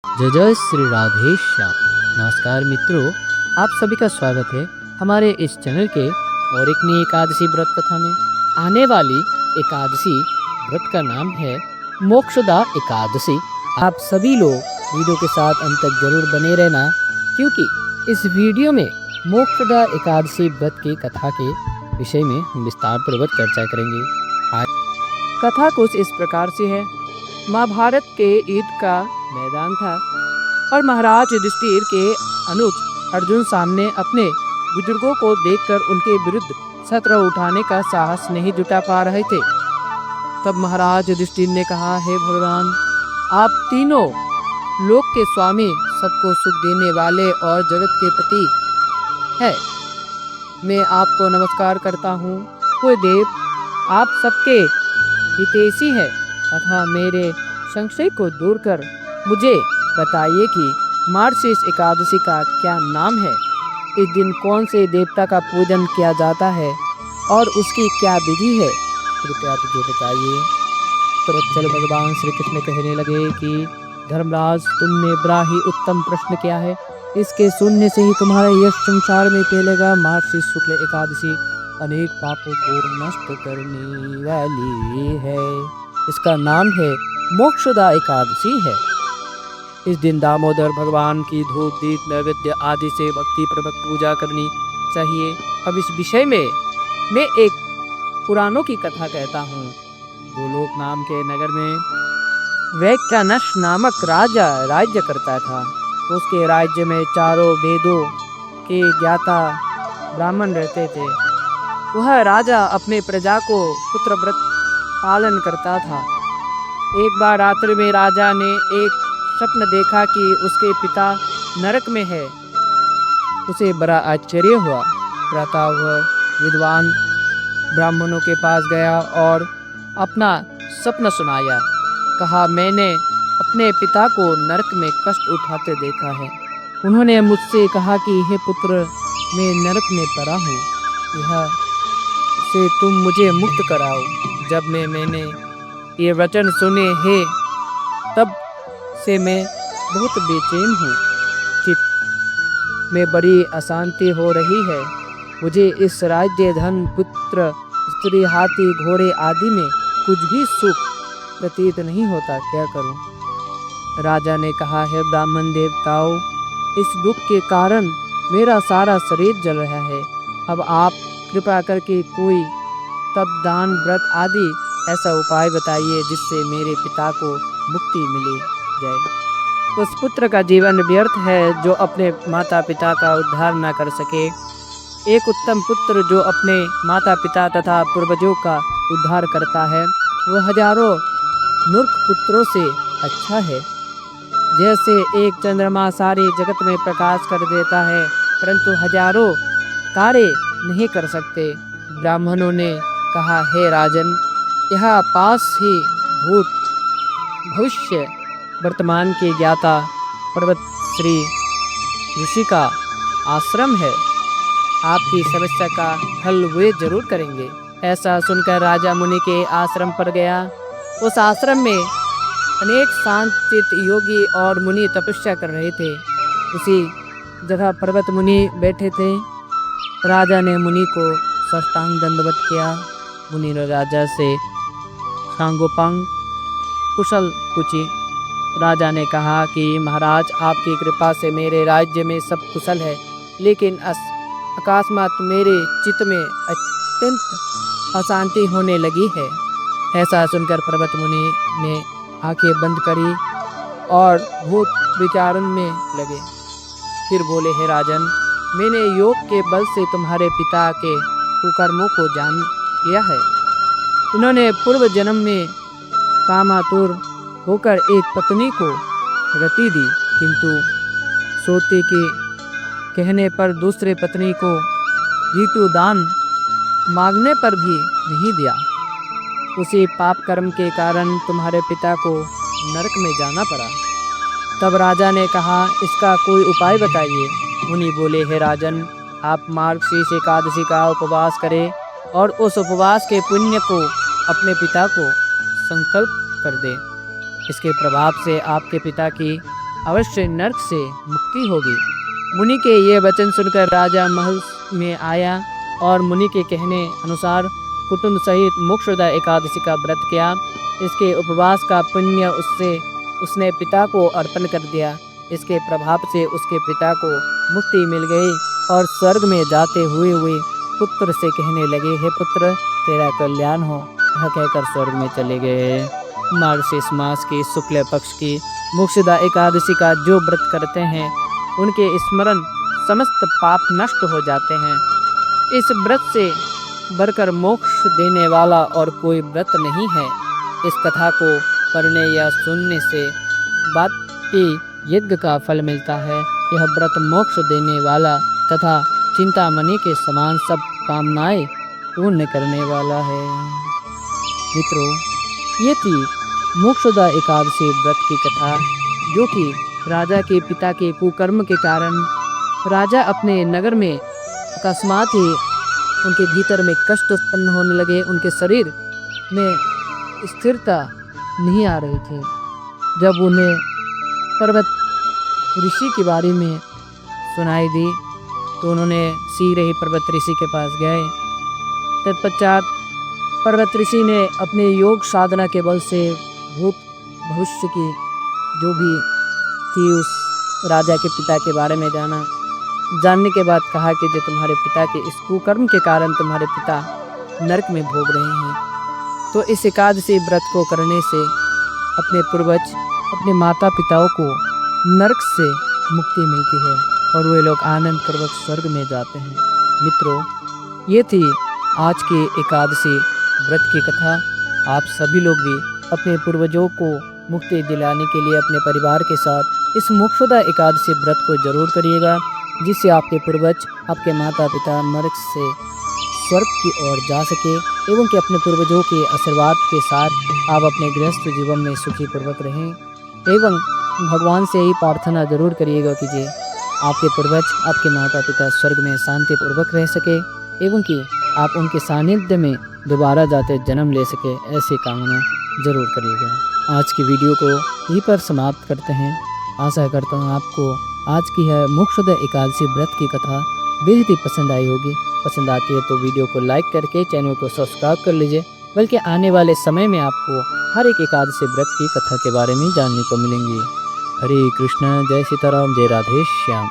जय जय श्री राधे श्याम। नमस्कार मित्रों, आप सभी का स्वागत है हमारे इस चैनल के और एक नई एकादशी व्रत कथा में। आने वाली एकादशी व्रत का नाम है मोक्षदा एकादशी। आप सभी लोग वीडियो के साथ अंत तक जरूर बने रहना, क्योंकि इस वीडियो में मोक्षदा एकादशी व्रत की कथा के विषय में हम विस्तार पूर्वक चर्चा करेंगे। आज कथा कुछ इस प्रकार से है। महाभारत के युद्ध का मैदान था और महाराज युधिष्ठिर के अनुज अर्जुन सामने अपने बुजुर्गों को देखकर उनके विरुद्ध शस्त्र उठाने का साहस नहीं जुटा पा रहे थे। तब महाराज युधिष्ठिर ने कहा, हे भगवान, आप तीनों लोक के स्वामी, सबको सुख देने वाले और जगत के पति है। मैं आपको नमस्कार करता हूँ। कोई देव, आप सबके हितैषी है तथा मेरे संशय को दूर कर मुझे बताइए कि मार्गशीर्ष एकादशी का क्या नाम है। इस दिन कौन से देवता का पूजन किया जाता है और उसकी क्या विधि है, कृपया मुझे बताइए। तुरंत चल भगवान श्री कृष्ण कहने लगे कि धर्मराज, तुमने बड़ा ही उत्तम प्रश्न किया है। इसके सुनने से ही तुम्हारा यश संसार में फैलेगा। मार्गशीर्ष शुक्ल एकादशी अनेक पापों को नष्ट करने वाली है। इसका नाम है मोक्षदा एकादशी है। इस दिन दामोदर भगवान की धूप दीप नैवेद्य आदि से भक्ति पूर्वक पूजा करनी चाहिए। अब इस विषय में मैं एक पुराणों की कथा कहता हूँ। गोलोक नाम के नगर में वैक्यनश नामक राजा राज्य करता था। उसके राज्य में चारों वेदों के ज्ञाता ब्राह्मण रहते थे। वह राजा अपने प्रजा को पुत्र व्रत पालन करता था। एक बार रात्रि में राजा ने एक स्वप्न देखा कि उसके पिता नरक में है। उसे बड़ा आश्चर्य हुआ। प्रातः वह विद्वान ब्राह्मणों के पास गया और अपना स्वप्न सुनाया। कहा, मैंने अपने पिता को नरक में कष्ट उठाते देखा है। उन्होंने मुझसे कहा कि हे पुत्र, मैं नरक में पड़ा हूँ, यह से तुम मुझे मुक्त कराओ। जब मैंने ये वचन सुने हैं, तब से मैं बहुत बेचैन हूँ। चित्त में बड़ी अशांति हो रही है। मुझे इस राज्य, धन, पुत्र, स्त्री, हाथी, घोड़े आदि में कुछ भी सुख प्रतीत नहीं होता। क्या करूं? राजा ने कहा, है ब्राह्मण देवताओं, इस दुख के कारण मेरा सारा शरीर जल रहा है। अब आप कृपा करके कोई तप, दान, व्रत आदि ऐसा उपाय बताइए जिससे मेरे पिता को मुक्ति मिली जाए। उस पुत्र का जीवन व्यर्थ है जो अपने माता पिता का उद्धार न कर सके। एक उत्तम पुत्र जो अपने माता पिता तथा पूर्वजों का उद्धार करता है, वह हजारों मूर्ख पुत्रों से अच्छा है। जैसे एक चंद्रमा सारे जगत में प्रकाश कर देता है, परंतु हजारों तारे नहीं कर सकते। ब्राह्मणों ने कहा, हे राजन, यह पास ही भूत, भविष्य, वर्तमान के ज्ञाता पर्वत श्री ऋषि का आश्रम है। आपकी समस्या का हल वे जरूर करेंगे। ऐसा सुनकर राजा मुनि के आश्रम पर गया। उस आश्रम में अनेक शांत चित्त योगी और मुनि तपस्या कर रहे थे। उसी जगह पर्वत मुनि बैठे थे। राजा ने मुनि को साष्टांग दंडवत किया। मुनि ने राजा से सांगोपांग कुशल पूछी। राजा ने कहा कि महाराज, आपकी कृपा से मेरे राज्य में सब कुशल है, लेकिन अकस्मात मेरे चित्त में अत्यंत अशांति होने लगी है। ऐसा सुनकर पर्वत मुनि ने आंखें बंद करी और भूत विचारण में लगे। फिर बोले, हे राजन, मैंने योग के बल से तुम्हारे पिता के कुकर्मों को जान लिया है। उन्होंने पूर्व जन्म में कामातुर होकर एक पत्नी को रति दी, किंतु सोते के कहने पर दूसरे पत्नी को ऋतु दान मांगने पर भी नहीं दिया। उसी पाप कर्म के कारण तुम्हारे पिता को नरक में जाना पड़ा। तब राजा ने कहा, इसका कोई उपाय बताइए। मुनि बोले, हे राजन, आप मार्गशीर्ष एकादशी का उपवास करें और उस उपवास के पुण्य को अपने पिता को संकल्प कर दें। इसके प्रभाव से आपके पिता की अवश्य नर्क से मुक्ति होगी। मुनि के ये वचन सुनकर राजा महल में आया और मुनि के कहने अनुसार कुटुंब सहित मोक्षदा एकादशी का व्रत किया। इसके उपवास का पुण्य उसने पिता को अर्पण कर दिया। इसके प्रभाव से उसके पिता को मुक्ति मिल गई और स्वर्ग में जाते हुए पुत्र से कहने लगे, हे पुत्र, तेरा कल्याण हो। यह कहकर स्वर्ग में चले गए। मार्गशीर्ष मास की शुक्ल पक्ष की मोक्षदा एकादशी का जो व्रत करते हैं उनके स्मरण समस्त पाप नष्ट हो जाते हैं। इस व्रत से बढ़कर मोक्ष देने वाला और कोई व्रत नहीं है। इस कथा को करने या सुनने से बाकी यज्ञ का फल मिलता है। यह व्रत मोक्ष देने वाला तथा चिंतामणि के समान सब कामनाएं पूर्ण करने वाला है। मित्रों, ये थी मोक्षदा एकादशी व्रत की कथा, जो कि राजा के पिता के कुकर्म के कारण राजा अपने नगर में अकस्मात ही उनके भीतर में कष्ट उत्पन्न होने लगे। उनके शरीर में स्थिरता नहीं आ रही थी। जब उन्हें पर्वत ऋषि के बारे में सुनाई दी तो उन्होंने शीघ्र ही पर्वत ऋषि के पास गए। तत्पश्चात पर्वत ऋषि ने अपने योग साधना के बल से भूत भविष्य की जो भी थी उस राजा के पिता के बारे में जानने के बाद कहा कि जो तुम्हारे पिता के इस कुकर्म के कारण तुम्हारे पिता नरक में भोग रहे हैं, तो इस एकादशी व्रत को करने से अपने पूर्वज अपने माता पिताओं को नरक से मुक्ति मिलती है और वे लोग आनंद पूर्वक स्वर्ग में जाते हैं। मित्रों, ये थी आज की एकादशी व्रत की कथा। आप सभी लोग भी अपने पूर्वजों को मुक्ति दिलाने के लिए अपने परिवार के साथ इस मोक्षदा एकादशी व्रत को जरूर करिएगा, जिससे आपके पूर्वज आपके माता पिता नरक से स्वर्ग की ओर जा सके एवं कि अपने पूर्वजों के आशीर्वाद के साथ आप अपने गृहस्थ जीवन में सुखी पूर्वक रहें। एवं भगवान से ही प्रार्थना जरूर करिएगा कि जे आपके पूर्वज आपके माता पिता स्वर्ग में शांति पूर्वक रह सके एवं कि आप उनके सानिध्य में दोबारा जाते जन्म ले सके, ऐसी कामना जरूर करिएगा। आज की वीडियो को यहीं पर समाप्त करते हैं। आशा करता हूँ आपको आज की है मोक्षदा एकादशी व्रत की कथा बेहद ही पसंद आई होगी। पसंद आती है तो वीडियो को लाइक करके चैनल को सब्सक्राइब कर लीजिए, बल्कि आने वाले समय में आपको हर एक एकादशी व्रत की कथा के बारे में जानने को मिलेंगी। हरे कृष्ण, जय सीताराम, जय राधे श्याम।